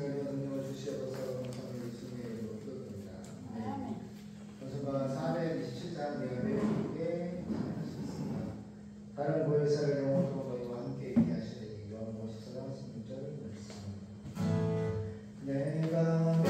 말씀을 능력을 주시옵소서. 감사합니다. 예수님의 이름으로 기도드립니다. 본서가 427장 예배에 참여하셨습니다. 다른 보혜사를 영원토록 너희와 함께 있게 하시리니 요한복음 14장 16절 말씀입니다. 내가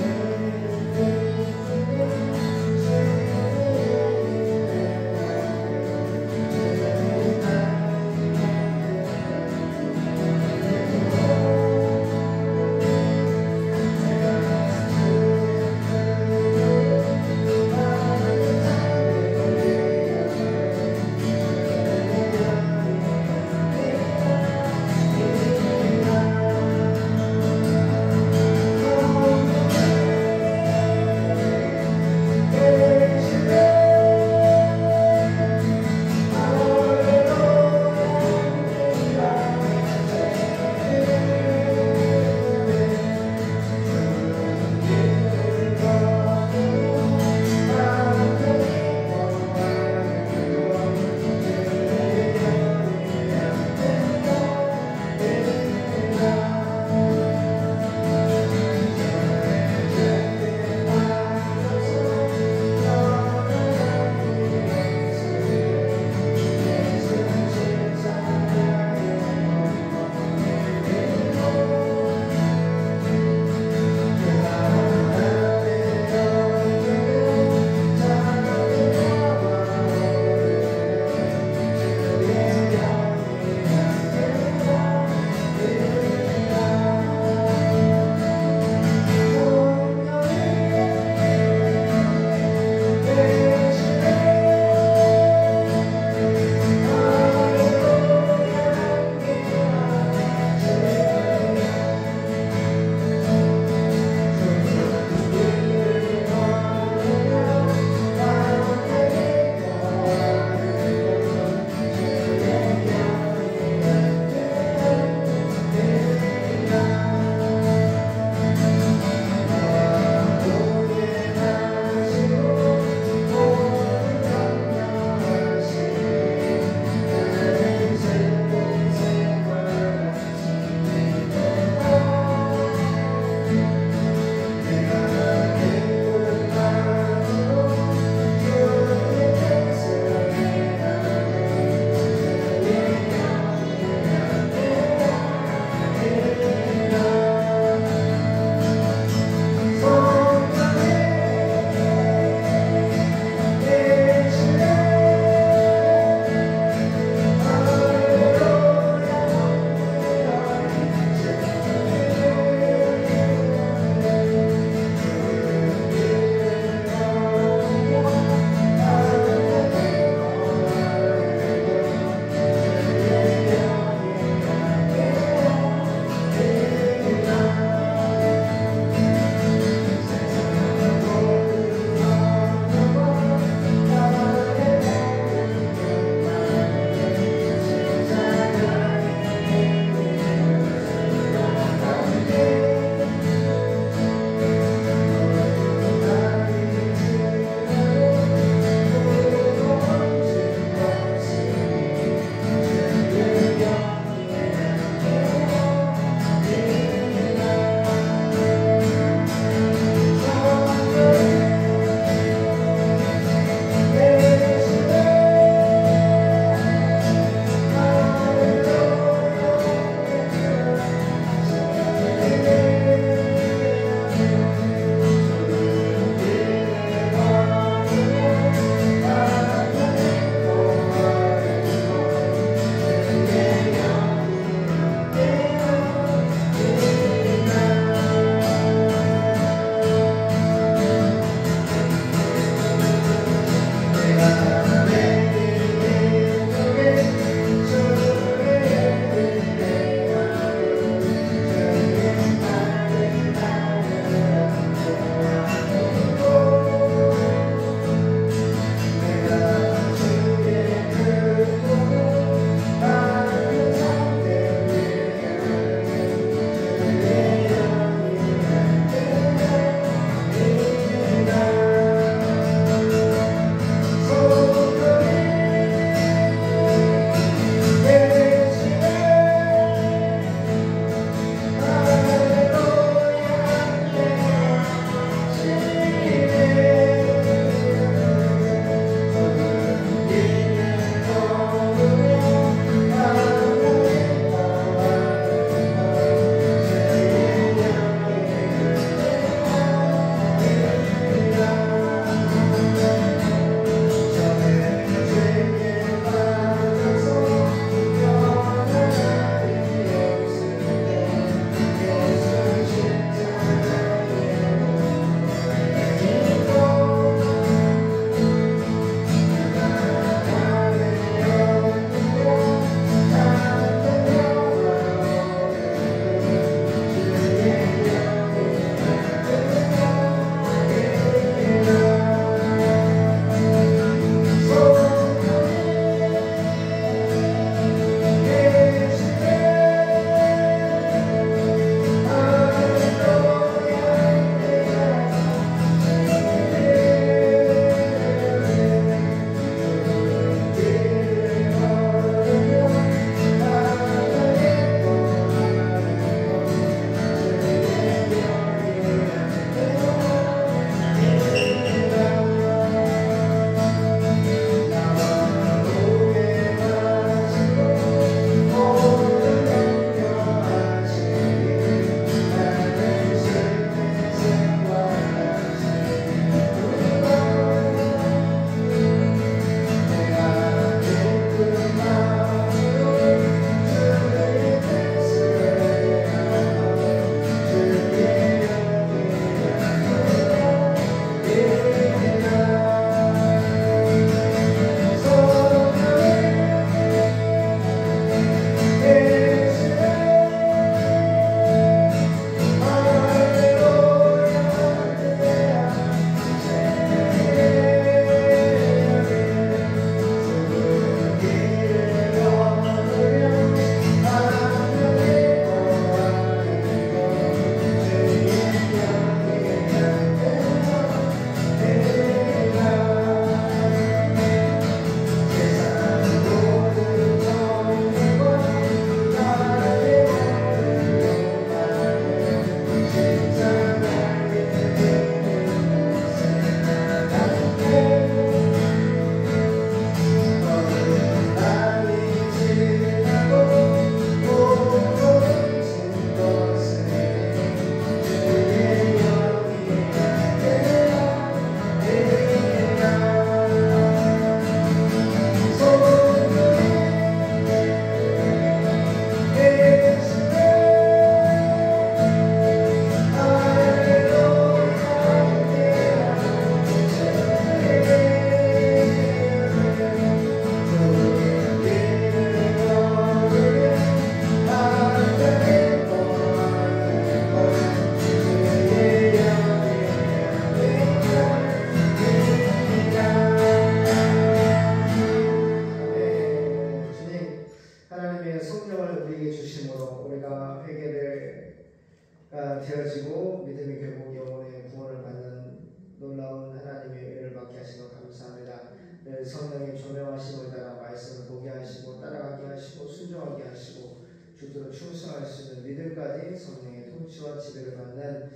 성령을 우리에게 주심으로 우리가 회개가 되어지고 믿음이 결국 영혼의 구원을 받는 놀라운 하나님의 은혜를 받게 하시고 감사합니다. 늘 성령의 조명하심을 따라 말씀을 보게 하시고 따라가게 하시고 순종하게 하시고 주도로 충성할 수 있는 믿음까지 성령의 통치와 지배를 받는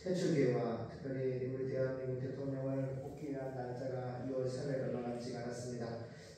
해주교회와 특별히 우리 대한민국 대통령을 뽑기 위한 날짜가 2월 3일 얼마 남지 않았습니다.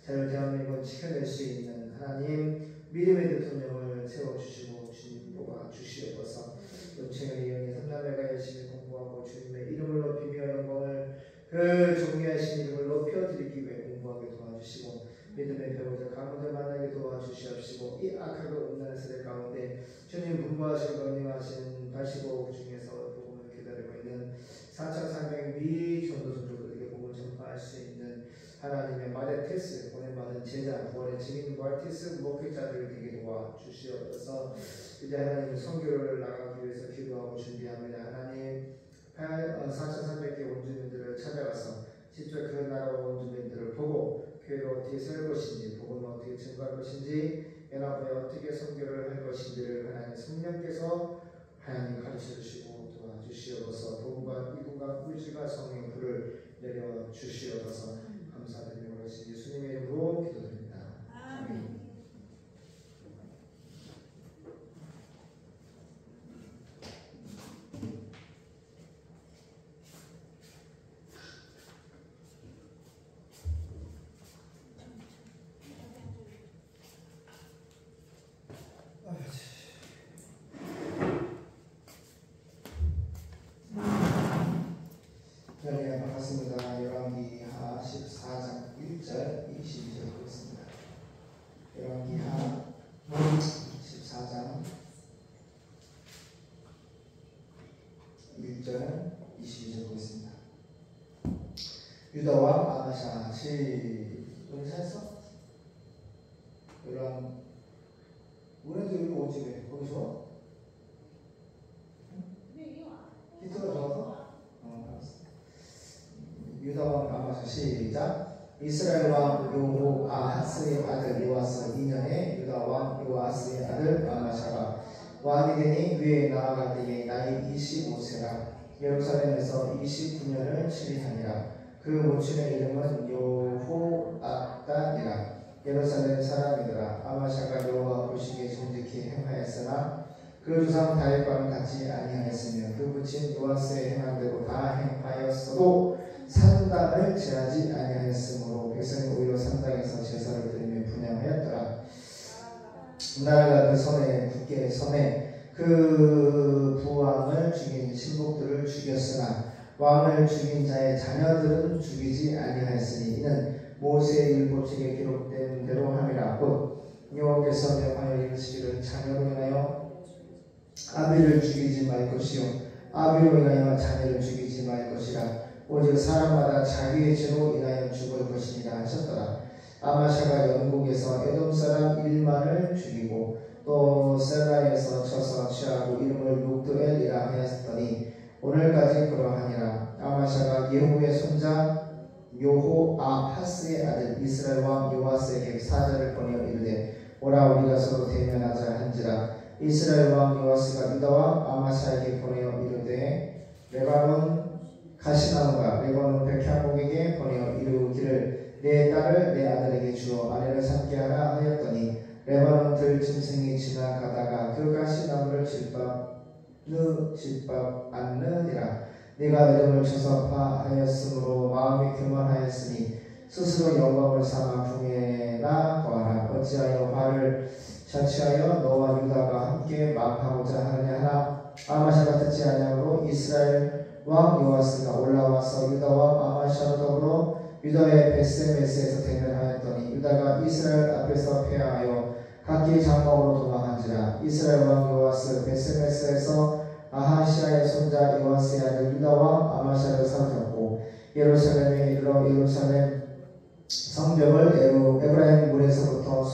자유 대한민국을 지켜낼 수 있는 하나님 믿음의 대통령을 세워주시고 주님 도와 주시옵소서. 요청을 이용해 삼남매가 열심히 공부하고 주님의 이름을 높이며 영광을 그 존귀하신 이름을 높여드리기 위해 공부하게 도와주시고 믿음의 배우자 가문을 만나게 도와주시옵시고 이 악하고 음란한 세대 가운데 주님 분부하시고 건림하신 85억 중에서 복음을 기다리고 있는 4,300 미 전도선조들에게 복음을 전파할 수 있는 하나님의 마데테스 보냄받은 제자 구원의 증인 마데테스 목회자들을 되게 도와주시옵소서. 이제 하나님 선교를 나가기 위해서 기도하고 준비합니다. 하나님 4,300개 원주민들을 찾아가서 직접 그 나라 원주민들을 보고 교회를 어떻게 살 것인지 복음을 어떻게 증거할 것인지 연합에 어떻게 선교를 할 것인지를 하나님 성령께서 하나님 가르쳐주시고 도와주시옵소서. 복음과 이분과 의지가 성령 불을 내려주시옵소서. 감사드리며 그러신 예수님의 이름으로 기도드립니다. 아멘. 네, 반갑습니다. 열왕기하 14장 1절 22절 보겠습니다. 열왕기하 14장 1절 22절 보겠습니다. 유다왕 아마샤 우리 찾았어? 열왕 우리도 여기 오지 왜? 거기 좋아? 히트가 좋아서? 유다왕 아마샤 시작. 이스라엘 왕 요호아하스의 아들 요아스 2년에 유다왕 요아스의 아들 아마샤가 왕이 되니 위에 나아갈 때에 나이 25세라 예루살렘에서 29년을 치리하니라. 그 모친의 이름은 여호아단이라. 예루살렘 사람이더라. 아마샤가 여호와 보시기에 정직히 행하였으나 그 조상 다윗과는 같이 아니하였으며 그 부친 요아스의 행한 대로 다 행하였어도 산당을 제하지 아니하였으므로 백성이 오히려 산당에서 제사를 드리며 분향하였더라. 나라가 그 섬에 굳게 섬에 그 부왕을 죽인 신복들을 죽였으나 왕을 죽인 자의 자녀들은 죽이지 아니하였으니 이는 모세의 율법책에 기록된 대로 함이라. 곧 여호와께서 명하여 이르시기를 자녀로 인하여 아비를 죽이지 말 것이요 아비로 인하여 자녀를 죽이지 말 것이라. 오직 사람마다 자기의 죄로 인하여 죽을 것이니라 하셨더라. 아마샤가 영국에서 에돔 사람 1만을 죽이고 또 셀라에서 쳐서 취하고 이름을 룩드엘이라 하였더니 오늘까지 그러하니라. 아마샤가 예후의 손자 요호아하스의 아들 이스라엘 왕 요아스에게 사자를 보내어 이르되 오라 우리가 서로 대면하자 한지라. 이스라엘 왕 요아스가 유다 왕 아마샤에게 보내어 이르되 레바논 가시나무가 레바논 백향목에게 보내어 이르기를 내 딸을 내 아들에게 주어 아내를 삼게 하라 하였더니 레바논 들 짐승이 지나가다가 그 가시나무를 질밥 않느니라. 네가 이름을 쳐서 파하였으므로 마음이 교만하였으니 스스로 영광을 삼아 궁예나 거하라. 어찌하여 화를 자취하여 너와 유다가 함께 망하고자 하느냐 하나. 아마샤가 듣지 아니하므로 이스라엘 왕 요아스가 올라와서 유다 왕 아마샤와 더불어 유다의 베스메스에서 대면하였더니 유다가 이스라엘 앞에서 패하여 각기 장막으로 도망한지라. 이스라엘 왕 요아스 베스메스에서 아하시아의 손자 요아스의 아들 유다 왕 아마샤를 사로잡고 예루살렘에 이르러 예루살렘 성벽을 에브라임 문에서부터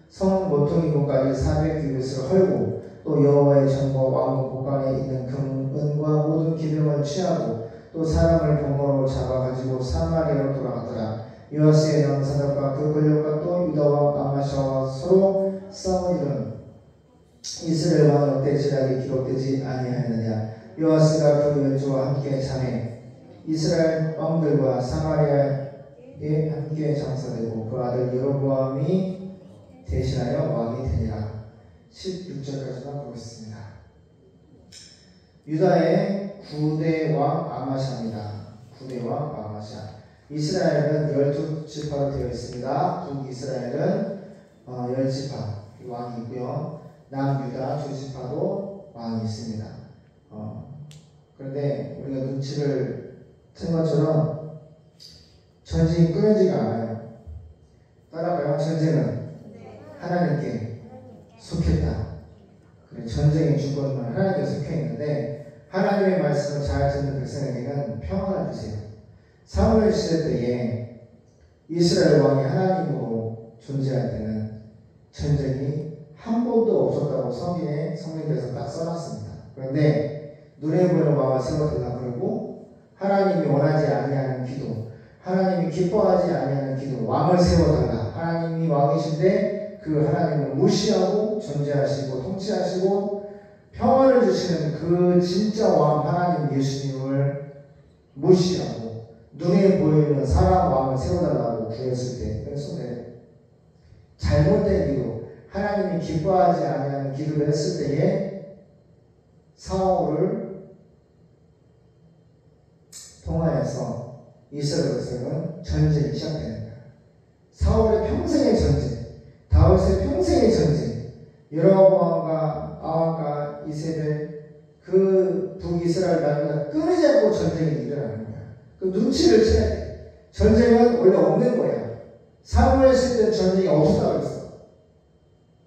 성 모퉁이고까지 400규빗을 헐고 또 여호와의 전과 왕궁 곳간에 있는 금은과 모든 기명을 취하고 또 사람을 병거로 잡아가지고 사마리아로 돌아가더라. 요아스의 남사들과 그 권력과 또 유다 왕 아마샤와 서로 싸우니는 이스라엘 왕 역대 지략이 기록되지 아니하였느냐. 요아스가 그 왼조와 함께 자매 이스라엘 왕들과 사마리아에 함께 장사되고 그 아들 여로보암이 대신하여 왕이 되니라. 16절까지만 보겠습니다. 유다의 9대 왕 아마샤입니다. 9대 왕 아마샤. 이스라엘은 12지파로 되어 있습니다. 북이스라엘은 10지파 왕이 있고요. 남유다 2지파도 왕이 있습니다. 그런데 우리가 눈치를 챈 것처럼 전쟁이 끊어지가 않아요. 따라가요. 전쟁은 하나님께 속했다. 그래, 전쟁의 주권은 하나님께 속해 있는데 하나님의 말씀을 잘 듣는 백성에게는 평안을 주세요. 사무엘 시대 때에 이스라엘 왕이 하나님으로 존재할 때는 전쟁이 한 번도 없었다고 성경에서 딱 써놨습니다. 그런데 눈에 보이는 왕을 세워달라 그러고 하나님이 원하지 아니하는 기도, 하나님이 기뻐하지 아니하는 기도, 왕을 세워달라. 하나님이 왕이신데 그 하나님을 무시하고 존재하시고 통치하시고 평안을 주시는 그 진짜 왕 하나님 예수님을 무시하고 눈에 보이는 사람 왕을 세워달라고 구했을 때, 그래서 잘못된 기도, 하나님이 기뻐하지 아니하는 기도를 했을 때에 사울을 통하여서 이스라엘 백성은 전쟁이 시작되는 거예요. 사울의 평생의 전쟁, 다윗의 평생의 전쟁, 여로보암과 아합과 이세벨 그 북이스라엘 나라가 끊이지 않고 전쟁이 일어나는 거야. 그 눈치를 채야 돼. 전쟁은 원래 없는 거야. 사무엘 시대 때 전쟁이 없었다고 했어.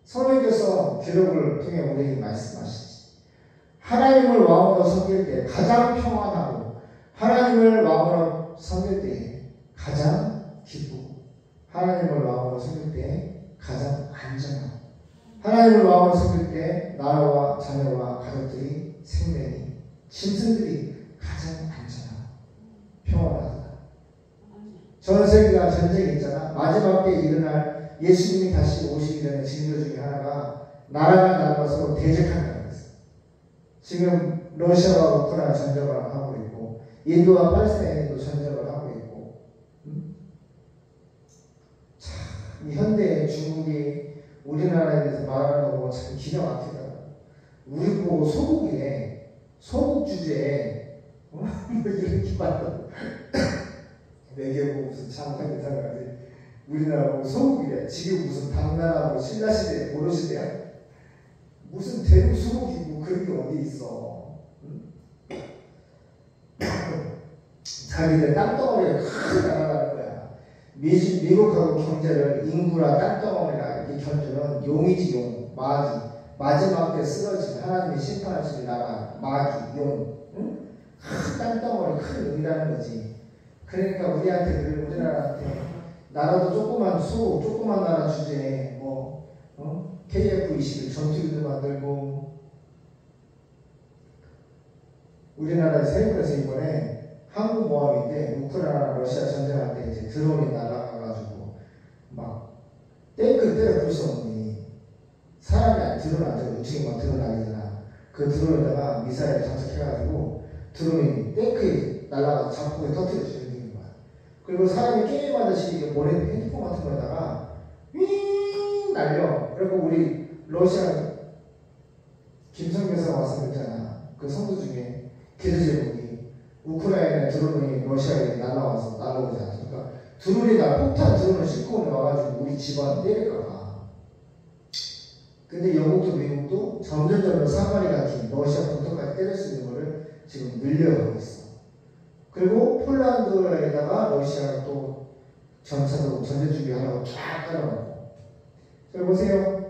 성령께서 기록을 통해 우리에게 말씀하시지. 하나님을 왕으로 섬길 때 가장 평안하고 하나님을 왕으로 섬길 때 가장 기쁘고 하나님을 왕으로 섬길 때 가장 안전하고 하나님을 왕으로 섬길 때 나라와 자녀와 가족들이 생명이 짐승들이 가장 안전하고 평안하다. 전 세계가 전쟁이 있잖아. 마지막 때 일어날 예수님이 다시 오시기 전에 징조 중에 하나가 나라가 나라가 서로 대적한다고 했어. 지금 러시아와 우크라이나 전쟁을 하고 있고 인도와 팔레스타인도 전쟁을 하고 있고 참, 이 현대 중국이 우리나라에 대해서 말하는 거 보고 참 기가 막히다. 우리 보고 소국이래. 소국 주제에 뭐 이렇게 말한다. 매개고 무슨 장관 이상하지. 우리나라 보고 소국이래. 지금 무슨 당나라하고 신라시대 고려시대야. 무슨 대륙 소국이고 그런 게 어디 있어. 응? 자기들 땅덩어리가 큰 나라라는 거야. 미국하고 경제를 인구랑 땅덩어리라 이렇게 견주는 용이지 용, 마귀. 마지막 때 쓰러진 하나님의 심판하시는 나라, 마귀, 용. 응? 큰 땅덩어리, 큰 용이라는 거지. 그러니까 우리한테, 우리나라한테 나라도 조그만 나라 주제에 KF-21 전투기도 만들고 우리나라에서 해군에서 이번에 항공모함인데 우크라이나 러시아 전쟁할 때 이제 드론이 날아가가지고 막 탱크 때려 부숴놓니 사람이 드론 안 되고 우측에 막 드론 날리잖아. 그 드론에다가 미사일 장착해가지고 드론이 탱크에 날아가서 자폭에 터뜨려주는 거야. 그리고 사람이 게임하듯이 핸드폰 같은 거에다가 윙 날려. 그리고 우리 러시아 김성교사가 와서 그랬잖아. 그 성도 중에 기도 제목이 우크라이나 드론이 러시아에 날아와서 날아오지 않습니까? 드론이 폭탄 드론을 싣고 와가지고 우리 집안 때릴까봐. 근데 영국도 미국도 점점 사거리 같은 러시아 본토까지 때릴 수 있는 거를 지금 늘려가고 있어. 그리고 폴란드에다가 러시아가 또 전차도 전쟁 준비하라고 쫙 따라가고. 자, 보세요.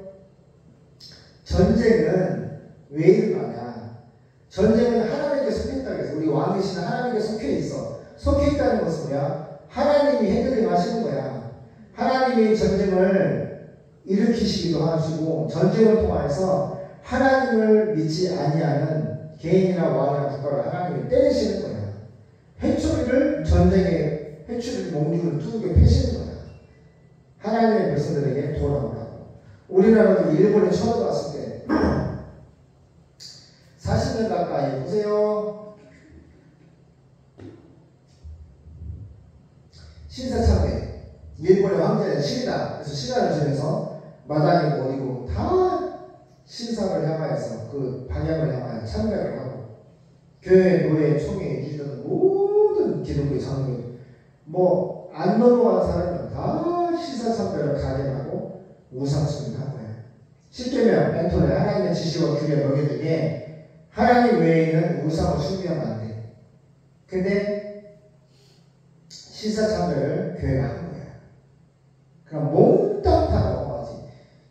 전쟁은 왜 일어나냐? 전쟁은 하나님께 속했다고 해서 우리 왕이신 하나님께 속해 있어. 속해 있다는 것은 뭐야? 하나님이 해결을 하시는 거야. 하나님이 전쟁을 일으키시기도 하시고 전쟁을 통해서 하나님을 믿지 아니하는 개인이나 왕이나 국가를 하나님이 때리시는 거야. 회초리를 회초리 몽둥이를 두개 패시는 거야. 하나님의 백성들에게 돌아오라고. 우리나라도 일본에 처음 왔을 때 40년 가까이 보세요. 신사참배. 일본의 황제는 신이다. 그래서 신하를 정해서 마당이 어디고 다 신상을 향하여서 그 방향을 향하여 참배를 하고 교회, 노예, 총회, 유지던 모든 기독교 장로들 뭐 안 넘어간 사람은 다 신사참배를 가늠하고 우상숭배를 한 거예요. 십계명, 멘토는 하나님의 지시와 규례 명예 중에 하나님 외에는 우상을 숭배하면 안 돼. 근데 신사참배를 교회가 한 거예요. 그럼 몽땅 다 넘어가지.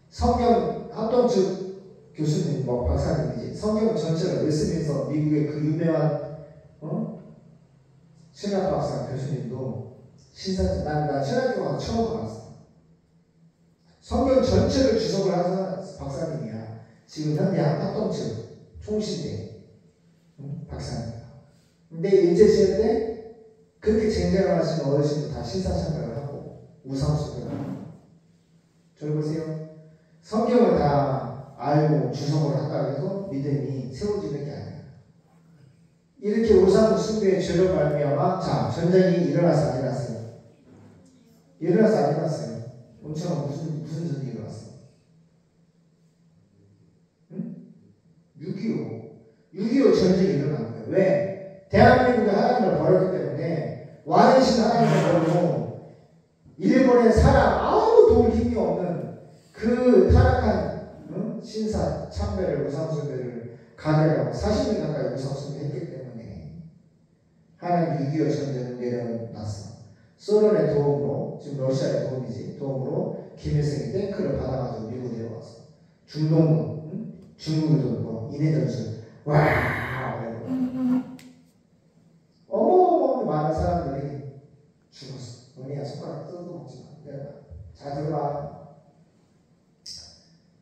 성경 합동측 교수님, 뭐 박사님이지. 성경 전체를 웨스민스터 미국의 그 유명한 신학 박사 교수님도 난 신학교 가서 처음 봤어. 성경 전체를 주석을 하는 박사님이야. 지금 현대 합동측 총신대 박사님이야. 근데 일제시대 때 그렇게 쟁쟁을 하시는 어르신도 다 신사참배를 하고 우상숭배를 하고. 저를 보세요. 성경을 다 알고 주석을 한다고 해서 믿음이 세워지는 게 아니야. 이렇게 우상숭배의 죄로 말미암아 자 전쟁이 일어나서 안 일어났어요. 일어나서 안 일어났어요. 엄청 무슨 전쟁이 일어났어? 응? 6.25 전쟁이 일어난 거예요. 왜? 대한민국이 하나님을 버렸기 때문에 왕이신 하나님을 버리고 일본의 사람 아무 도울 힘이 없는 그 타락한 신사 참배를 우상숭배를 가게하고 40년 가까이 우상숭배 했기 때문에 하나님 6.25 전쟁은 내려놨어. 소련의 도움으로, 지금 러시아의 도움으로 김일성이 탱크를 받아가지고 밀고 내려왔어. 중동군, 중국에도 뭐 인해전술 와 어마어마하게 많은 사람들이 죽었어. 너네야 손가락 뜯어도 먹지 마. 자 들어봐.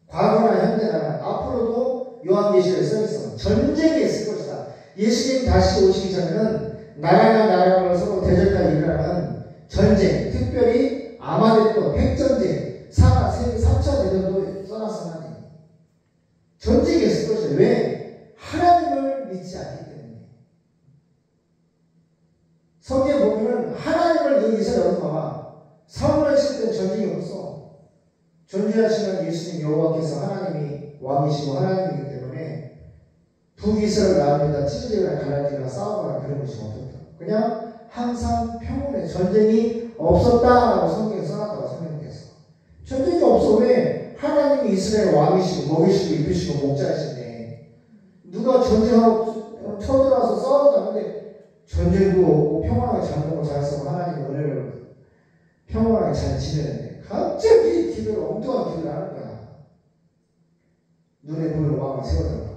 과거나 현대나 앞으로도 요한계시록에 써있어. 전쟁이 있을 것이다. 예수님이 다시 오시기 전에는 나라가 나라를 서로 대적하여 일어나는 전쟁, 특별히 아마겟돈, 핵전쟁, 3차 대전도 써놨어. 하나님. 전쟁이 있을 것이다. 왜? 하나님을 믿지 않기 때문에. 성경에 보면 하나님을 이스라엘 어디 봐봐. 사울을 했을 때 전쟁이 없어. 존재하시는 예수님 여호와께서 하나님이 왕이시고 하나님이기 때문에 북이스라엘 남유다 찢어지거나 갈라지거나 싸우거나 그런 것이 없었다. 그냥 항상 평온에 전쟁이 없었다라고 성경에 써놨다고 설명했어. 전쟁이 없어. 왜? 하나님이 이스라엘 왕이시고 먹이시고 입히시고 목자이신데 누가 전쟁하고 쳐들어와서 싸우자는데 전쟁도 없고 평안하게 잘 먹고 잘 쓰고 하나님의 은혜를 평안하게 잘 지내는데 갑자기 기도를 엉뚱한 기도를 하는 거야. 눈에 보이는 왕을 세워달라.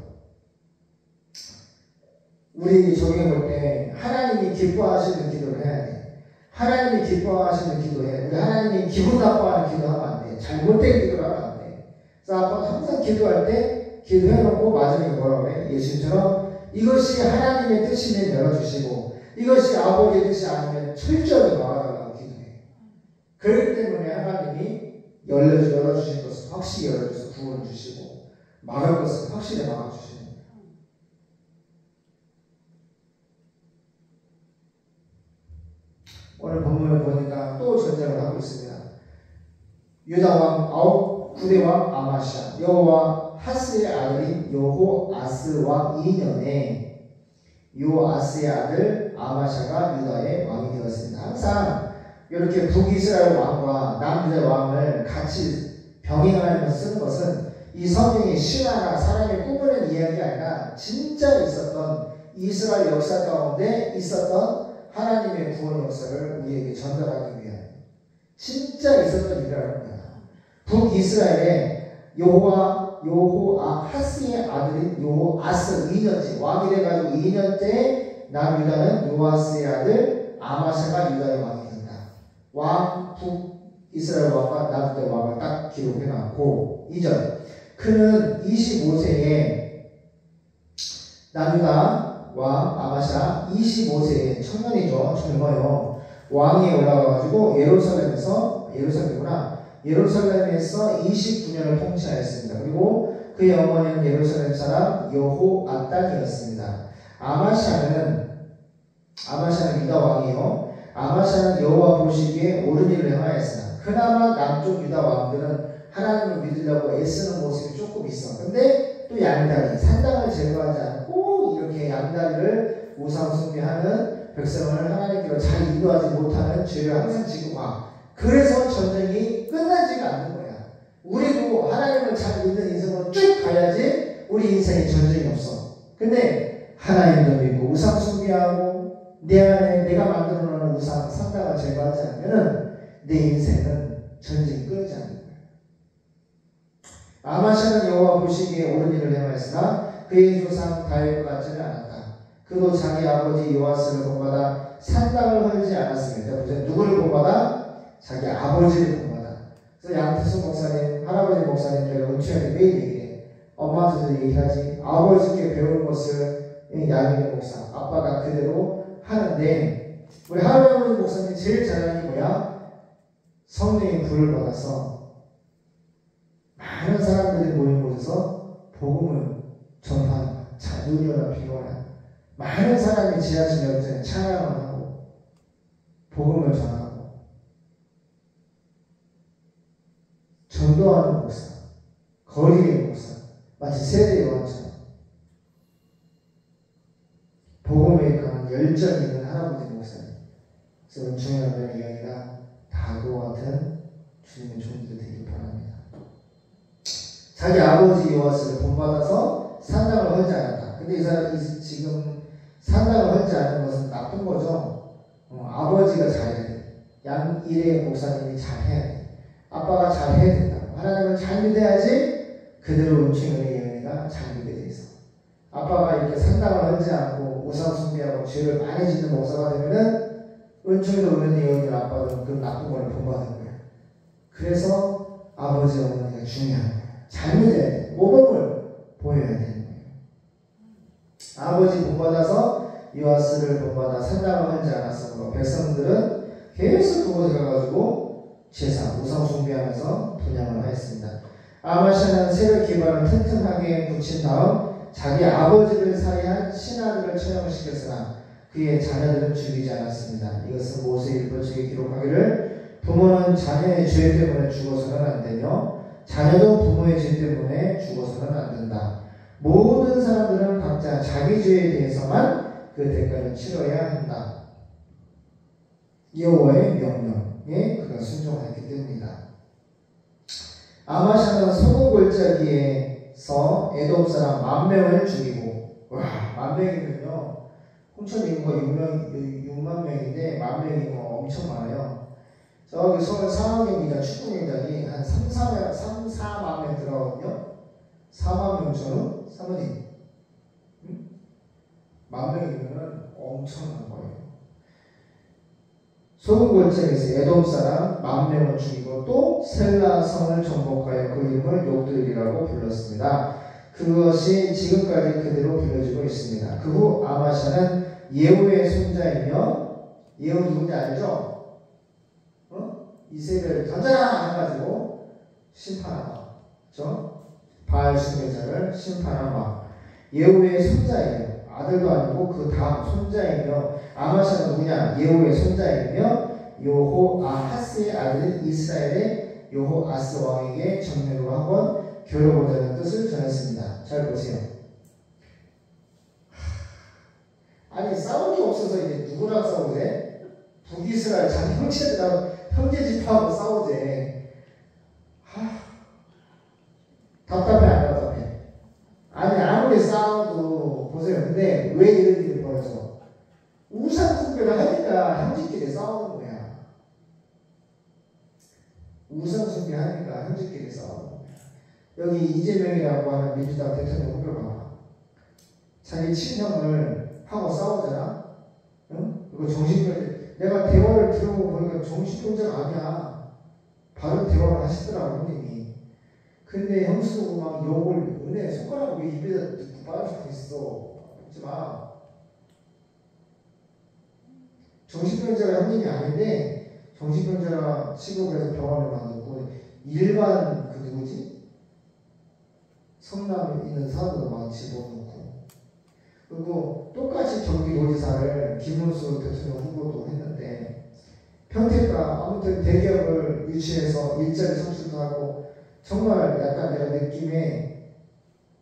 우리 적용해 볼 때 하나님이 기뻐하시는 기도를 해야 돼. 하나님이 기뻐하시는 기도해. 우리 하나님이 기분 나빠하는 기도하면 안 돼. 잘못된 기도를 하면 안 돼. 그래서 아빠 항상 기도할 때 기도해놓고 마지막에 뭐라고 해? 예수님처럼 이것이 하나님의 뜻이면 열어주시고 이것이 아버지의 뜻이 아니면 철저히 막아달라고 기도해. 그렇기 때문에 하나님이 열어주신 것을 확실히 열어줘서 구원을 주시고 막을 것을 확실히 막아주시는 거예요. 오늘 본문을 보니까 또 전쟁을 하고 있습니다. 유다왕 9대왕 아마시아, 여호와 하스의 아들인 여호아스 왕 2년에 요아스의 아들 아마샤가 유다의 왕이 되었습니다. 항상 이렇게 북이스라엘 왕과 남유다 왕을 같이 병행하면서 쓰는 것은 이 성경이 신화나 사람의 꾸며낸 이야기가 아니라 진짜 있었던 이스라엘 역사 가운데 있었던 하나님의 구원 역사를 우리에게 전달하기 위한 진짜 있었던 일이라는 거야. 북이스라엘의 요호아하스의 아들인 요아스 2년째 왕이 돼가지고 2년째 남유다는 요아스의 아들 아마샤가 유다의 왕이 된다. 북이스라엘 왕과 남유다 왕을 딱 기록해놨고 2절 그는 25세에 남유다 왕 아마샤 25세에 청년이죠. 젊어요. 왕위에 올라가가지고 예루살렘이구나. 예루살렘에서 29년을 통치하였습니다. 그리고 그의 어머니는 예루살렘 사람 여호아닥이었습니다. 아마샤는 유다 왕이요. 아마샤는 여호와 보시기에 옳은 일을 행하였으나 그나마 남쪽 유다 왕들은 하나님을 믿으려고 애쓰는 모습이 조금 있어. 근데 또 양다리, 산당을 제거하지 않고 이렇게 양다리를 우상 숭배하는 백성을 하나님께로 잘 인도하지 못하는 죄를 항상 지고 와. 그래서 전쟁이 끝나지가 않는 거야. 우리도 하나님을 잘 믿는 인생으로 쭉 가야지 우리 인생에 전쟁이 없어. 근데 하나님도 믿고 우상 숭배하고 내 안에 내가 만들어 놓은 우상 산당을 제거하지 않으면 내 인생은 전쟁이 끊이지 않는 거야. 아마샤는 여호와 보시기에 옳은 일을 행하였으나 그의 조상 다윗과 같지는 않았다. 그도 자기 아버지 요아스를 본받아 산당을 헐지 않았습니다. 누구를 본받아? 자기 아버지를 본받아. 그래서 양태수 목사님, 할아버지 목사님께서 은총한테 매일 얘기해. 엄마한테도 얘기하지. 아버지께 배운 것을 양인의 목사, 아빠가 그대로 하는데 우리 할아버지 목사님 제일 잘하는 게 뭐야? 성령의 불을 받아서 많은 사람들이 모인 곳에서 복음을 전파하는 거야. 눈이나 비거나 많은 사람이 지하철 역전에 찬양을 하고 복음을 전하고 전도하는 목사, 거리의 목사, 마치 세례 요한처럼 복음에 강한 열정이 있는 할아버지 목사님. 그래서 은총의 남편의 이야기가 다 그와 같은 주님의 종들이 되길 바랍니다. 자기 아버지 요아스를 본받아서 산당을 헐지 않았다. 근데 이 사람이 지금 산당을 헐지 않은 것은 나쁜 거죠. 아버지가 잘해야 돼. 양일의 목사님이 잘해야 돼. 아빠가 잘해야 된다고. 하나님을 잘 믿어야지 그대로 은총의 예언이가 잘 믿어져 있어. 아빠가 이렇게 산당을 헐지 않고 우상 숭배하고 죄를 많이 짓는 목사가 되면은 은총에도 없는 예언이 아빠는 그 나쁜 걸 본받는 거야. 그래서 아버지 어머니가 중요한 거야. 잘 믿어야 돼. 모범을 보여야 되는 거예요. 아버지 본받아서 요아스를 본받아 산당을 헐지 않았으므로 백성들은 계속 그곳에 가가지고 제사, 우상 숭배하면서 분향을 하였습니다. 아마샤는 새벽 기반을 튼튼하게 붙인 다음 자기 아버지를 살해한 신하들을 처형시켰으나 그의 자녀들은 죽이지 않았습니다. 이것은 모세일보 책에 기록하기를 부모는 자녀의 죄 때문에 죽어서는 안 되며 자녀도 부모의 죄 때문에 죽어서는 안 된다. 모든 사람들은 각자 자기 죄에 대해서만 그 대가를 치러야 한다. 여호와의 명령에 그가 순종하였기 때문이다. 아마샤는 소금 골짜기에서 에돔 사람 10,000명을 죽이고, 와, 10,000명이면요 홍천 인구가 6만 명인데 10,000명이면 엄청 많아요. 저기 서울 상암경기장 축구 경기장이 한 4만 명 들어가거든요. 4만 명처럼 사모님 10,000명이면 엄청난 거예요. 소금 골짜기에서 에돔 사람 10,000명을 죽이고 또 셀라 성을 정복하여 그 이름을 욕들이라고 불렀습니다. 그것이 지금까지 그대로 불려지고 있습니다. 그 후 아마샤는 예후의 손자이며, 예후 누군지 알죠? 이세벨을 던져라 해가지고 심판한 바, 그렇죠? 바알 숭배자를 심판한 바. 예후의 손자예요. 아들도 아니고 그 다음 손자이며, 아마샤는 누구냐? 예후의 손자이며 요호아하스의 아들 이스라엘의 요호아스 왕에게 정례로 한번 겨뤄보자는 뜻을 전했습니다. 잘 보세요. 아니 싸울 게 없어서 이제 누구랑 싸우재? 북이스라엘 자기 형제들하고 형제 집하고 싸우재. 답답해 안 답답해? 아니 아무리 싸워도 보세요. 근데 왜 이런 일이 벌어져? 우상 숭배를 하니까 형제끼리 싸우는 거야. 우상 숭배하니까 형제끼리 싸우는 거야. 여기 이재명이라고 하는 민주당 대통령 후보 봐봐. 자기 친형을 하고 싸우잖아. 응? 그거 정신병자. 내가 대화를 들어보니까 정신병자가 아니야. 바로 대화를 하시더라고 형님이. 근데 형수도 막 욕을 은혜 손가락으로 왜 입에다 넣고 빠져서 있어. 하지 마. 정신병자가 형님이 아닌데 정신병자라 취급해서 병원을 만들고 일반 그 누구지? 성남에 있는 사람들도 막 집어넣고 그리고 똑같이 경기도지사를 김문수 대통령 후보도 했는데 평택가 아무튼 대기업을 유치해서 일자리 창출도 하고 정말 약간 내가 느낌에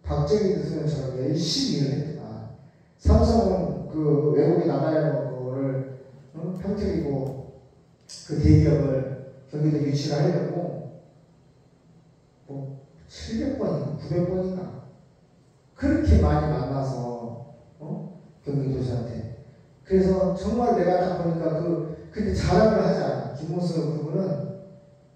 박정희 대통령처럼 열심히 일을 했구나. 삼성은 그 외국에 나가려는 거를 평택이고 그 대기업을 경기도 유치를 하려고 뭐 700번인가 900번인가 그렇게 많이 만나서 경기도지사한테 그래서 정말 내가 딱 보니까 근데 자랑을 하지 않아. 김문수 그분은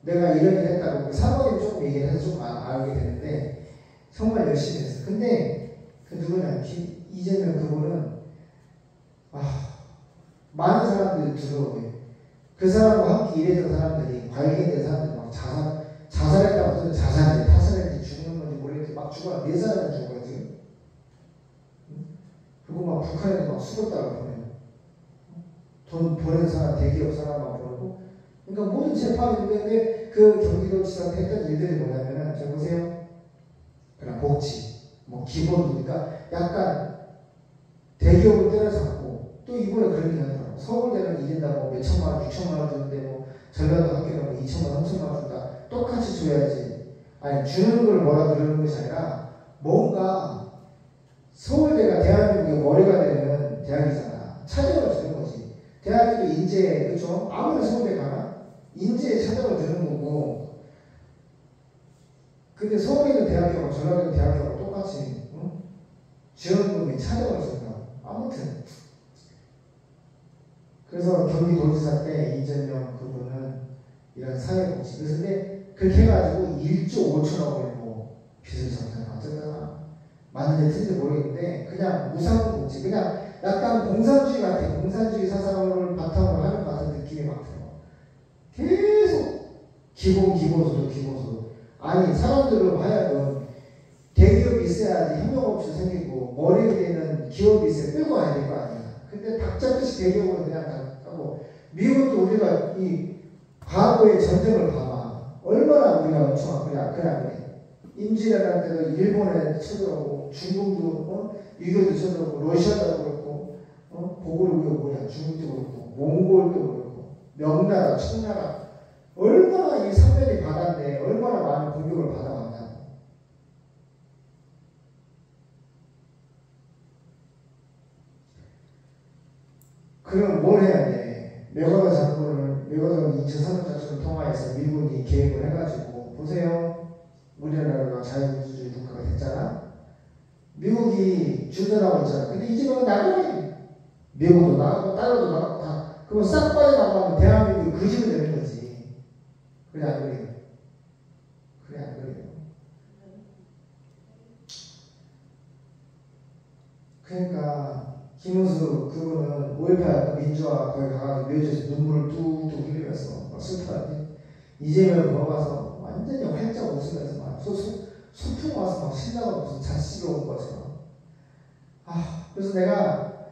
내가 이런 일 했다고 사모님 조금 얘기를 해서 좀 알게 되는데 정말 열심히 했어. 근데 그 누구냐 이재명 그분은 많은 사람들이 두려워해. 그 사람과 함께 일했던 사람들이 관리된 사람들이 막 자살했다고 해서 자살인지 타살했는지 죽는 건지 모르겠는데 막 죽어라. 4사람이 죽어요 지금. 그리고 막 북한에도 막 수급달러 보내요. 돈 보낸 사람 대기업 사람만 보내고 그러니까 모든 재판이 있는데 그 경기도지사가 했던 일들이 뭐냐면은 저 보세요. 그냥 복지 뭐 기본이니까 약간 대기업을 때려잡고 또 이번에 그런 얘기 하더라고. 서울대는 1인당 뭐 몇천만 원, 6천만 원 주는데 뭐 전라도 학교는 뭐 2천만 원, 3천만 원 준다. 똑같이 줘야지. 아니 주는 걸 뭐라 그러는 것이 아니라 뭔가 서울대가 대한민국의 머리가 되는 대학이잖아. 차정을 주는 거지. 대학도 인재, 그렇죠? 아무리 서울대 가나? 인재에 차정을 주는 거고 근데 서울에 있는 대학교하고 전라도에 있는 대학교하고 똑같이 지원금이 차정을 준다. 아무튼 그래서 경기도지사 때 이재명 그분은 이런 사회복지 근데 그렇게 해가지고 1조 5천억을 뭐 빚을 졌다나 어쨌거나 맞는지 틀린지 모르겠는데 그냥 무상복지 그냥 약간 공산주의 같아. 공산주의 사상을 바탕으로 하는 것 같은 느낌이 막 들어. 계속 기본소득 아니 사람들을 하여금 대기업이 있어야지 협력업체 생기고 머리에 있는 기업이 있어야 끌고 와야 될 거 아니야. 근데 닥잡듯이 대기업으로 그냥 하고 미국도 우리가 이 과거의 전쟁을 봐봐. 얼마나 우리가 엄청 그래. 임진왜란 때도 일본에 쳐들어오고 중국도 유교도 쳐들어오고 러시아도 그렇고 보고르가 뭐야 중국도 그렇고 몽골도 그렇고 명나라 청나라 얼마나 이 상면이 바다인데 얼마나 많은 공격을 받아왔냐고. 그럼 뭘 해야 돼? 메가더 장군을 2003년 작전을 통화해서 미군이 계획을 해가지고 보세요. 우리나라가 자유민주주의 국가가 됐잖아. 미국이 주둔하고 있잖아. 근데 이제는 나가래. 미국도 나가고 달러도 나가고 다. 그럼 싹 빠져나가면 대한민국이 그 집이 되는 거지. 그래 안 그래요? 그래 안 그래요? 그러니까 김문수 그분은 5.18 민주화 거기 가가지고 묘지에서 눈물을 뚝뚝 흘리면서 막 슬퍼하지. 이재명 걸어가서 완전히 활짝 웃으면서 막 소풍 와서 막 신나고 무슨 자식이 온 것처럼. 그래서 내가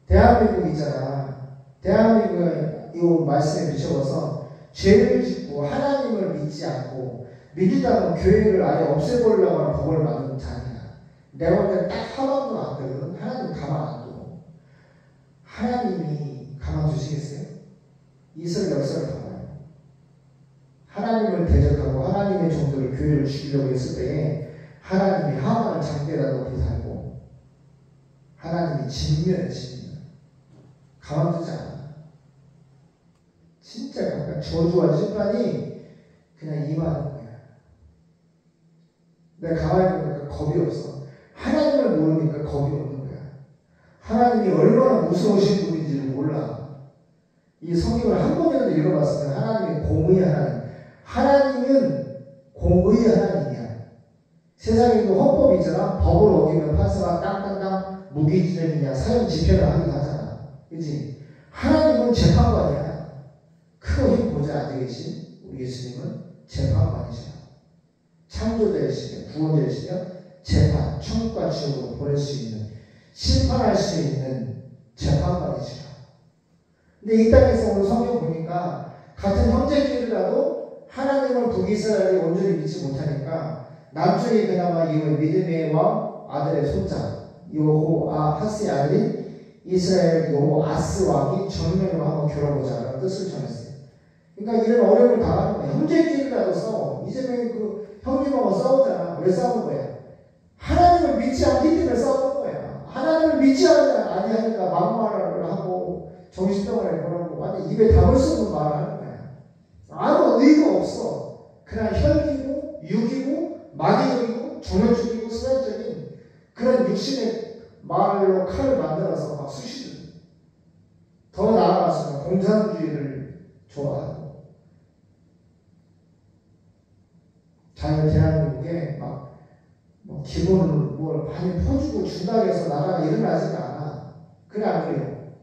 대한민국 있잖아. 대한민국의 이 말씀에 비춰서 죄를 짓고 하나님을 믿지 않고 민주당은 교회를 아예 없애버리려고 하는 법을 만든 자리야. 내가 볼 때 딱 하나도 안 되거든. 하나님 가만 안 둬. 하나님이 가만 두시겠어요? 이스라엘 역사를 봐봐요. 하나님을 대적하고 하나님의 종들을 교회를 죽이려고 했을 때에 하나님이 하만을 장대에다 놓고 살고 하나님이 진면 가만두지 않아. 진짜 약간 저주와 심판이 그냥 임하는 거야. 내가 가만히 보니까 겁이 없어. 하나님을 모르니까 겁이 없는 거야. 하나님이 얼마나 무서우신 분인지를 몰라. 이 성경을 한 번이라도 읽어봤으면 하나님이 공의 하나님. 하나님은 공의 하나님이야. 세상에 그 헌법이 있잖아. 법을 어기면 판사가 땅땅땅 무기징역이냐 사형 집행을 하기도 하잖아. 그치? 하나님은 재판관이야. 크고 힘 보지 않게 계신 우리 예수님은 재판관이시야. 창조자이시며 구원자이시며 재판, 천국과 지옥으로 보낼 수 있는 심판할 수 있는 재판관이시라. 근데 이 땅에서 오늘 성경 보니까 같은 형제끼리라도 하나님을 북이스라엘이 온전히 믿지 못하니까 남쪽에 그나마 이후 믿음의 왕 아들의 손자 여호아하스의 아들인 이스라엘 여호아스 왕이 정면으로 한번 겨뤄보자라는 뜻을 전했어요. 그러니까 이런 어려움을 당하는 거야. 형제끼리라도 싸워. 이재명이 그 형님하고 싸우잖아. 왜 싸우는 거야? 하나님을 믿지 않기 때문에 싸우는 거야. 하나님을 믿지 아니하니까 막말을 하고 정신병원에 보내고 완전 입에 담을 수 없는 말을 하는 거야. 아무 의의가 없어. 그냥 혈기고 육이고 마귀적이고 정욕적이고 수단적인 그런 육신의 말로 칼을 만들어서 막 쑤시는. 더 나아가서 공산주의를 좋아하고 자기가 대한민국에 막 뭐 기본을 뭘 많이 퍼주고 준다고 해서 나라가 일어나지가 않아. 그래 안 그래요?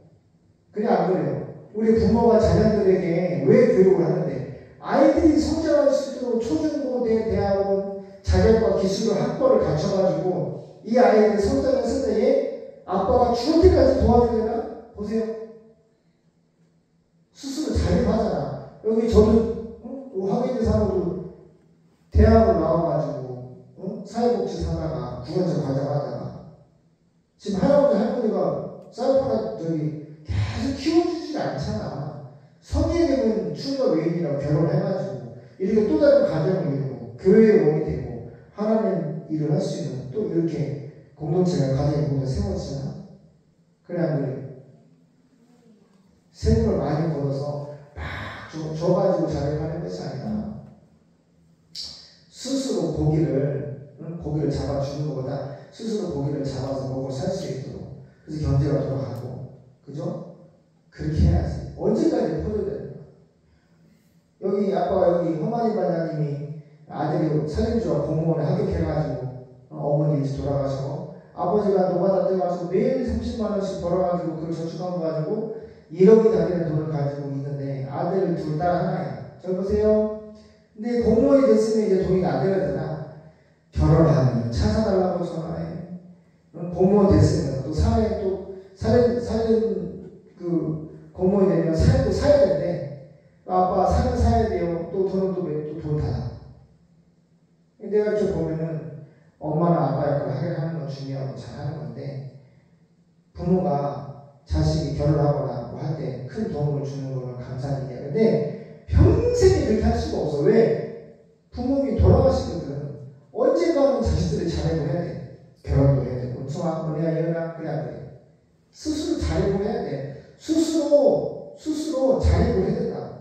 그래 안 그래요? 우리 부모가 자녀들에게 왜 교육을 하는데 아이들이 성장할 수 있도록 초중고대 대학원 자격과 기술을 학벌을 갖춰가지고 이 아이들 성장했을 때에 아빠가 죽을 때까지 도와주려나? 보세요. 스스로 자립하잖아. 여기 저도 화개인 사람도 대학을 나와가지고 사회복지사다가 구원자 과정하다가 지금 할아버지 할머니가 쌀파가 계속 키워주지 않잖아. 성인이 되면 추가 외인이라고 결혼해가지고 이렇게 또 다른 가정을 이루고 교회의 원이 되고 하나님 일을 할 수 있는 또 이렇게 공동체가 가정의 공동체 세워지잖아. 그래 안 그래? 세금을 많이 벌어서 막 줘가지고 자립하는 것이 아니라 스스로 고기를 잡아주는 것보다 스스로 고기를 잡아서 먹고 살 수 있도록 그래서 경제가 돌아가고 그죠? 그렇게 해야지. 언제까지 퍼져야 되는 거야? 여기 아빠가 여기 허만희 반장님이 아들이 살림주와 공무원에 합격해가지고 어머니 일찍 돌아가시고 아버지가 노가다 뛰어가지고 매일 30만 원씩 벌어가지고 그걸 저축한 거 가지고 1억이 다니는 돈을 가지고 있는데 아들 둘 딸 하나야. 저 보세요. 근데 공무원이 됐으면 이제 돈이 안 되잖아. 결혼하면 차 사달라고 전화해. 공무원 됐으면 또 사회 또 살림 그 공무원이 되면 사회도 사야 된대. 아빠 사는 사야 돼요. 또 돈은 또 돈 다. 내가 이렇게 보면은 엄마나 아빠 역할을 하게 하는 건 중요하고 잘하는 건데 부모가 자식이 결혼하거나 뭐 할 때 큰 도움을 주는 거는 감사한 일이야. 근데 평생에 그렇게 할 수가 없어. 왜? 부모님이 돌아가시거든. 언젠가는 자식들이 자립을 해야 돼. 결혼도 해야 되고, 뭐냐, 일어나, 그래. 스스로 자립을 해야 돼. 스스로 자립을 해야 된다.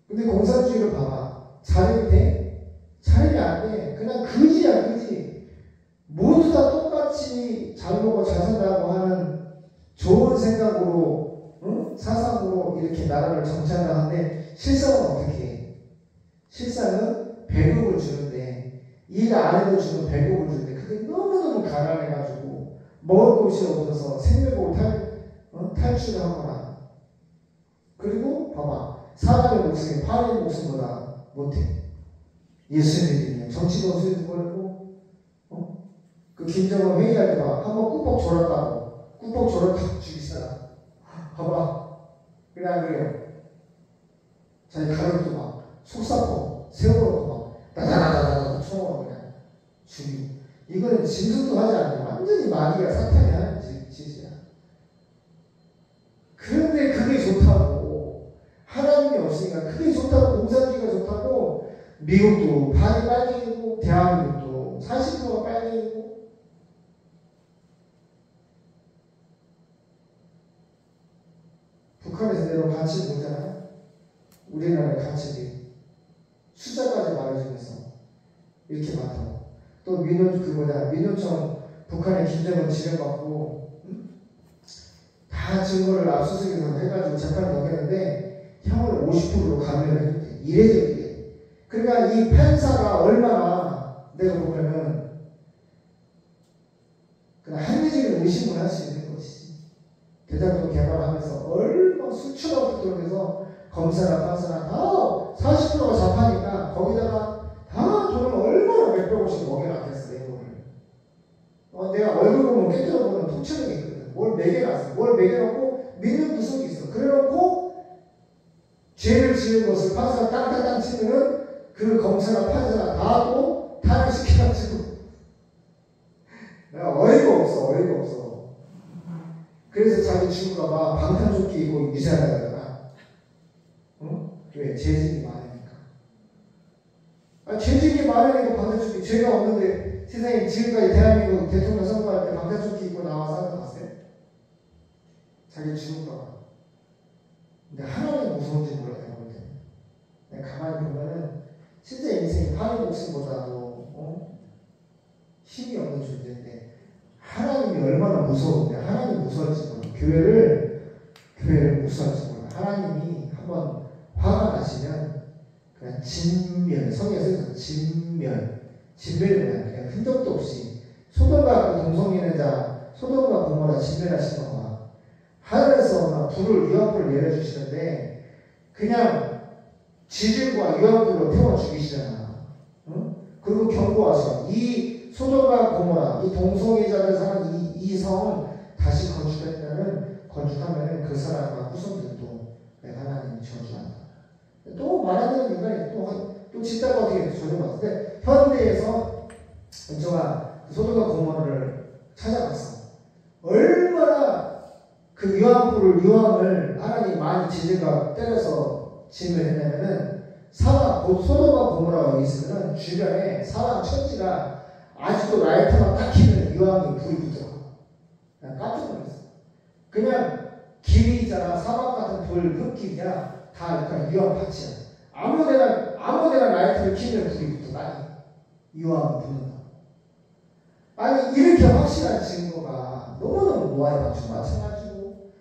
근데 공산주의를 봐봐. 자립이 돼? 자립이 안 돼. 그냥 그지야, 그지. 모두 다 똑같이 잘 먹고 잘 산다고 하는 좋은 생각으로, 사상으로 이렇게 나라를 정착을 하는데, 실상은 어떻게 해? 실상은 배급을 주는데 일 안 해도 주는 배급을 주는데 그게 너무너무 가난해가지고 먹을 곳이 없어서 생명을 탈출을 하거나 그리고 봐봐 사람의 목숨이 파리의 목숨보다 못해. 예수님이 정치도 수행하고 그 김정은 회의할 때 봐. 한번 꾹뻑 졸았다고 죽일 사람 봐봐. 그래 안 그래요? 자기 가족도 막 속삭고 세워놓고 막 다다다다다 쳐먹어 그냥 죽이고. 이거는 짐승도 하지 않고 완전히 마귀가 사탄이 하는 짓이야. 그런데 그게 좋다고. 하나님이 없으니까 그게 좋다고. 공산주의가 좋다고. 미국도 반이 빨갱이고 대한민국도 40%가 빨갱이고. 북한에서 내려온 가치 보잖아요. 우리나라의 가치들이 숫자까지 말해주면서 이렇게 많다고. 또 민노총 북한의 김정은 지령받고 다 증거를 압수수색해서 해가지고 재판을 넘겼는데 형을 50%로 감면을 해줬대. 이례적이래. 그러니까 이 판사가 얼마나 내가 보면은 그냥 합리적인 의심을 할 수 있는 것이지. 대장동 개발하면서 얼마나 수천억 돈에서 검사나 판사나 다 40%가 잡하니까 거기다가 다 돈을 얼마나 몇백억씩 먹여놨겠어. 내가 얼굴 보면 깨뜨려보는 통찰력이 있거든. 뭘 매겨놨어. 뭘 매겨놓고 믿는 구석이 있어. 그래놓고 죄를 지은 것을 판사가 땅땅땅 치면은 그 검사나 판사가 다 또 탄핵시켜가지고 내가 어이가 없어. 그래서 자기 죽을까봐 방탄조끼 입고 미사하다가 왜? 죄짓기 많으니까. 죄짓기 많으니까 방탄조끼. 죄가 없는데 세상에 지금까지 대한민국 대통령 선거할 때 방탄조끼 입고 나와서 하는 거 봤어요? 자기 죽을까봐. 근데 하나님 무서운지 몰라. 내가 볼 때는. 내가 가만히 보면은 진짜 인생이 파리 목숨보다도 힘이 없는 존재인데 하나님이 얼마나 무서운데 하나님 무서울지 몰라. 교회를 무서울지 몰라. 하나님이 한번 화가 나시면 그냥 진멸, 성경에서 진멸이 뭐야? 그냥 흔적도 없이 소돔과 그 동성애는 자 소돔과 고모라 진멸하신 거가 하늘에서 불을 유황불을 내려주시는데 그냥 지진과 유황불로 태워 죽이시잖아. 응? 그리고 경고하셔. 이 소돔과 고모라 이 동성애자들 사는 이 성은 다시 건축하면은 그 사람과 후손들도 내가 하나님이 저주한다. 또 말하는 인간이 또 짓다가 어떻게 저주받는데 현대에서 저가 소돔과 고모라를 찾아갔어. 얼마나 그 유황을 하나님 많이 지진과 때려서 진멸했냐면은 곧 소돔과 고모라가 있으면은 주변에 사방 천지가 아직도 라이터만 딱 켜면 유황이 불이 붙더라고. 그냥 깜짝 놀랐어. 그냥 길이 있잖아. 사막 같은 흙길이야. 다 그러니까 유황밭이야. 아무데나 라이터를 켜면 불이 붙어. 유황이 붙는다. 아니 이렇게 확실한 증거가 너무너무 노아의 방식 마찬가지고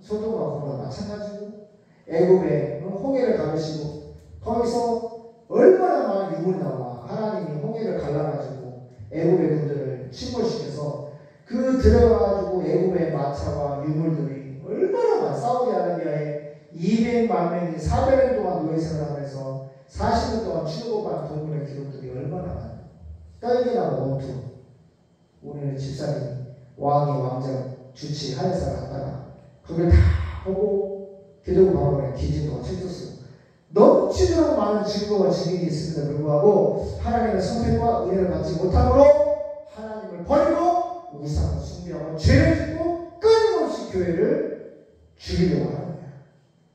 소돔과 고모라 마찬가지고 애굽에 홍해를 가르시고 거기서 얼마나 많은 유물이 나와. 하나님이 홍해를 갈라가지고 애굽의 군들을 침몰시켜서 그 들어가가지고 애굽의 마차와 유물들이 얼마나 많아. 사우디아라비아에 200만 명이 400년 동안 노예생활을 하면서 40년 동안 출고한 동물의 기록들이 얼마나 많아. 딸기나무 원투 우리는 집사님 왕이 왕정 주치 하늘사 갔다가 그걸 다 보고 기도고 바로 기진도가 책 썼어요. 넘치도록 많은 증거와 증인이 있음에도 불구하고 하나님의 선택과 은혜를 받지 못함으로 하나님을 버리고 우상을 숭배하고 죄를 짓고 끊임없이 교회를 죽이려고 하는 거야.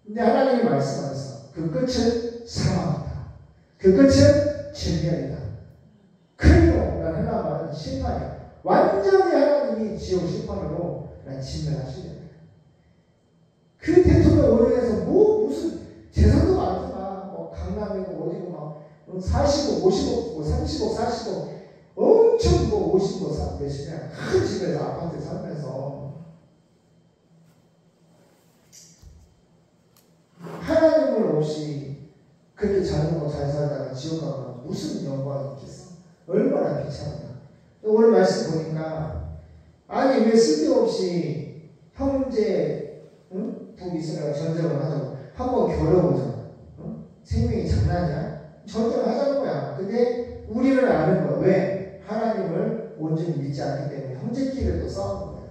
근데 하나님이 말씀하셨어. 그 끝은 사망이다. 그 끝은 진멸이다. 그리고 난 헬라 말은 심판이야. 완전히 하나님이 지옥 심판으로 난 진멸하시려고 해요. 그 대통령 오른에서 무슨 재산도 많더만 강남이고 어디고 막 40억, 50억, 30억, 40억 엄청 50억 몇이냐 큰 집에서 아파트 살면서 하나님을 없이 그렇게 잘 먹고 잘 살다가 지옥 가면 무슨 영광이 있겠어? 얼마나 비참하냐. 오늘 말씀 보니까 아니 왜 쓸데없이 형제 북이스라엘 전쟁을 하자고 한번 겨뤄보자. 생명이 장난이야? 전쟁을 하자는 거야. 근데 우리는 아는 거야. 왜? 하나님을 온전히 믿지 않기 때문에 형제끼리 또 싸우는 거야.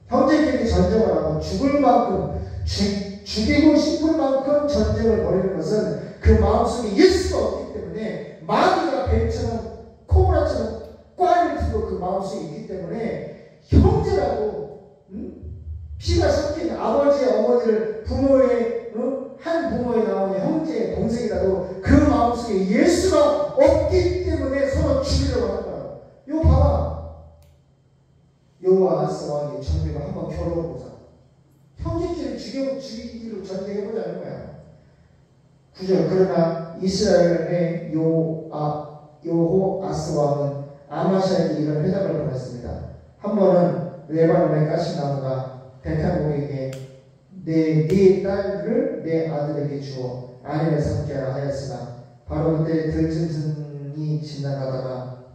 형제끼리 전쟁을 하고 죽을 만큼 죽이고 싶을 만큼 전쟁을 벌이는 것은 그 마음속에 예수가 없기 때문에 마귀가 뱀처럼 코브라처럼 꽈를 들고 그 마음속에 있기 때문에 형제라고 피가 섞인 아버지의 어머니를 부모의 한 부모에 나오는 형제 동생이라도 그 마음속에 예수가 없기 때문에 서로 죽이려고 하는 거야. 이거 봐봐. 여호와 아스 왕의 정비가 한번 겨뤄보자. 형제끼리 죽이기로 전쟁해보자는 거야. 9절 그러나 이스라엘의 여호아스 왕은 아마샤에게 이런 회답을 보냈습니다. 한 번은 레바논의 가시나무가 백합목에게 네 딸을 내 아들에게 주어 아내를 삼게 하였으나 바로 그때 들짐승이 지나가다가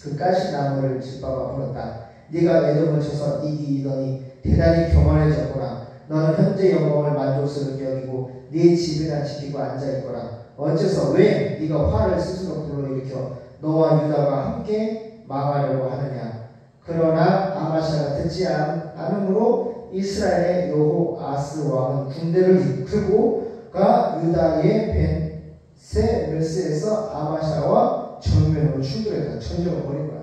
그 가시나무를 짓밟아 버렸다. 네가 애dom을 쳐서 이기더니 대단히 교만해졌구나. 너는 현재 영광을 만족스럽게 여기고 네 집이나 지키고 앉아있거라. 어째서 왜 네가 화를 스스로 불러일으켜 너와 유다가 함께 망하려고 하느냐. 그러나 아마샤가 듣지 않으므로 이스라엘의 여호아스 왕은 군대를 이끌고 유다가 유다의 벤세메스에서 아마샤와 정면으로 충돌했다. 전쟁을 벌인 거야.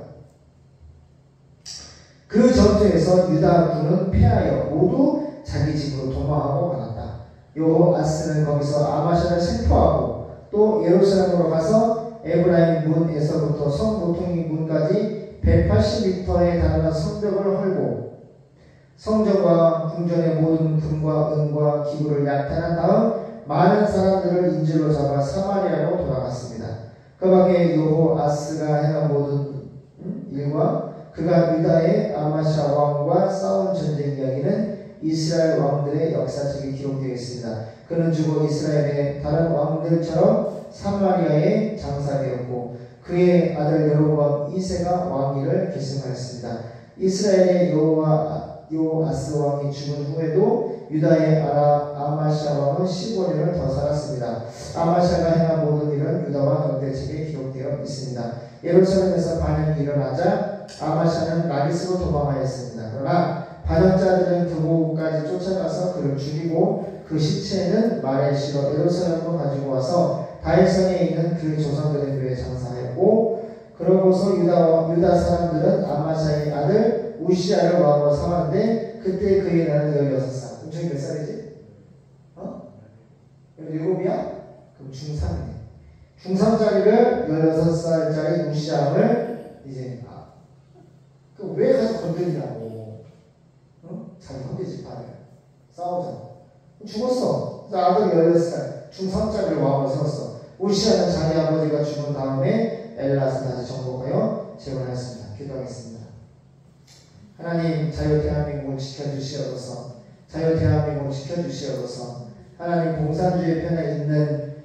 그 전투에서 유다군은 패하여 모두 자기 집으로 도망하고 말았다. 여호아스는 거기서 아마샤를 생포하고 또 예루살렘으로 가서 에브라임 문에서부터 성 모퉁이 문까지 180m에 달하는 성벽을 헐고 성전과 궁전의 모든 금과 은과 기구를 약탈한 다음 많은 사람들을 인질로 잡아 사마리아로 돌아갔습니다. 그 밖에 여호아스가 행한 모든 일과 그가 유다의 아마샤 왕과 싸운 전쟁 이야기는 이스라엘 왕들의 역사책에 기록되어 있습니다. 그는 죽어 이스라엘의 다른 왕들처럼 사마리아에 장사되었고 그의 아들 여로보암 2세가 왕위를 계승하였습니다. 이스라엘의 여호아스 왕이 죽은 후에도 유다의 아마샤 왕은 15년을 더 살았습니다. 아마샤가 행한 모든 일은 유다와 역대책에 기록되어 있습니다. 예루살렘에서 반역이 일어나자 아마샤는 라기스로 도망하였습니다. 그러나 반역자들은 그곳까지 쫓아가서 그를 죽이고 그 시체는 말에 실어 예루살렘으로 가지고 와서 다윗성에 있는 그 조상들의 묘에 장사했고 그러고서 유다 사람들은 아마샤의 아들 우시아를 왕으로 삼았는데 그때 그의 나이는 16살. 엄청 몇 살이지? 17이야? 그럼 중3이네. 중3짜리를 16살짜리 우시아를 이제 왜 가서 건드리냐고. 자기 형제 집안을 싸우잖아. 죽었어. 아들 16살 중3짜리를 왕으로 세웠어. 우시아는 자기 아버지가 죽은 다음에 엘라스를 다시 정복하여 재건하였습니다. 기도하겠습니다. 하나님 자유 대한민국을 지켜주시옵소서. 자유 대한민국을 지켜주시옵소서. 하나님 공산주의 편에 있는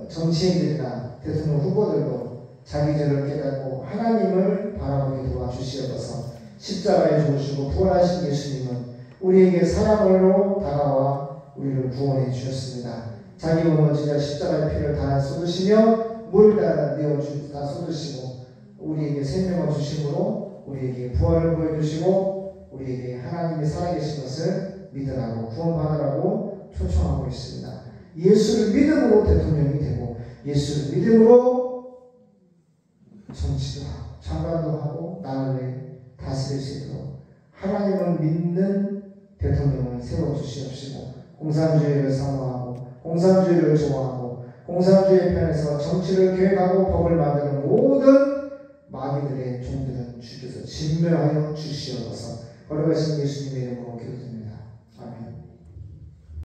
정치인들이나 대통령 후보들도 자기 죄를 깨닫고 하나님을 바라보게 도와주시옵소서. 십자가에 죽으시고 부활하신 예수님은 우리에게 사랑으로 다가와 우리를 구원해 주셨습니다. 자기 몸을 진짜 십자가의 피를 다 쏟으시며 물 다 쏟으시고 우리에게 생명을 주심으로 우리에게 부활을 보여주시고 우리에게 하나님이 살아계신 것을 믿으라고 구원받으라고 초청하고 있습니다. 예수를 믿음으로 대통령이 되고 예수를 믿음으로 정치도 하고 장관도 하고 나라를 다스릴 수 있도록 하나님을 믿는 대통령을 세워주시옵시고 공산주의를 사모하고 공산주의를 좋아하고 공산주의 편에서 정치를 계획하고 법을 만드는 모든 마귀들의 종들은 주께서 진멸하여 주시옵소서. 거룩하신 예수님의 이름으로 기도드립니다.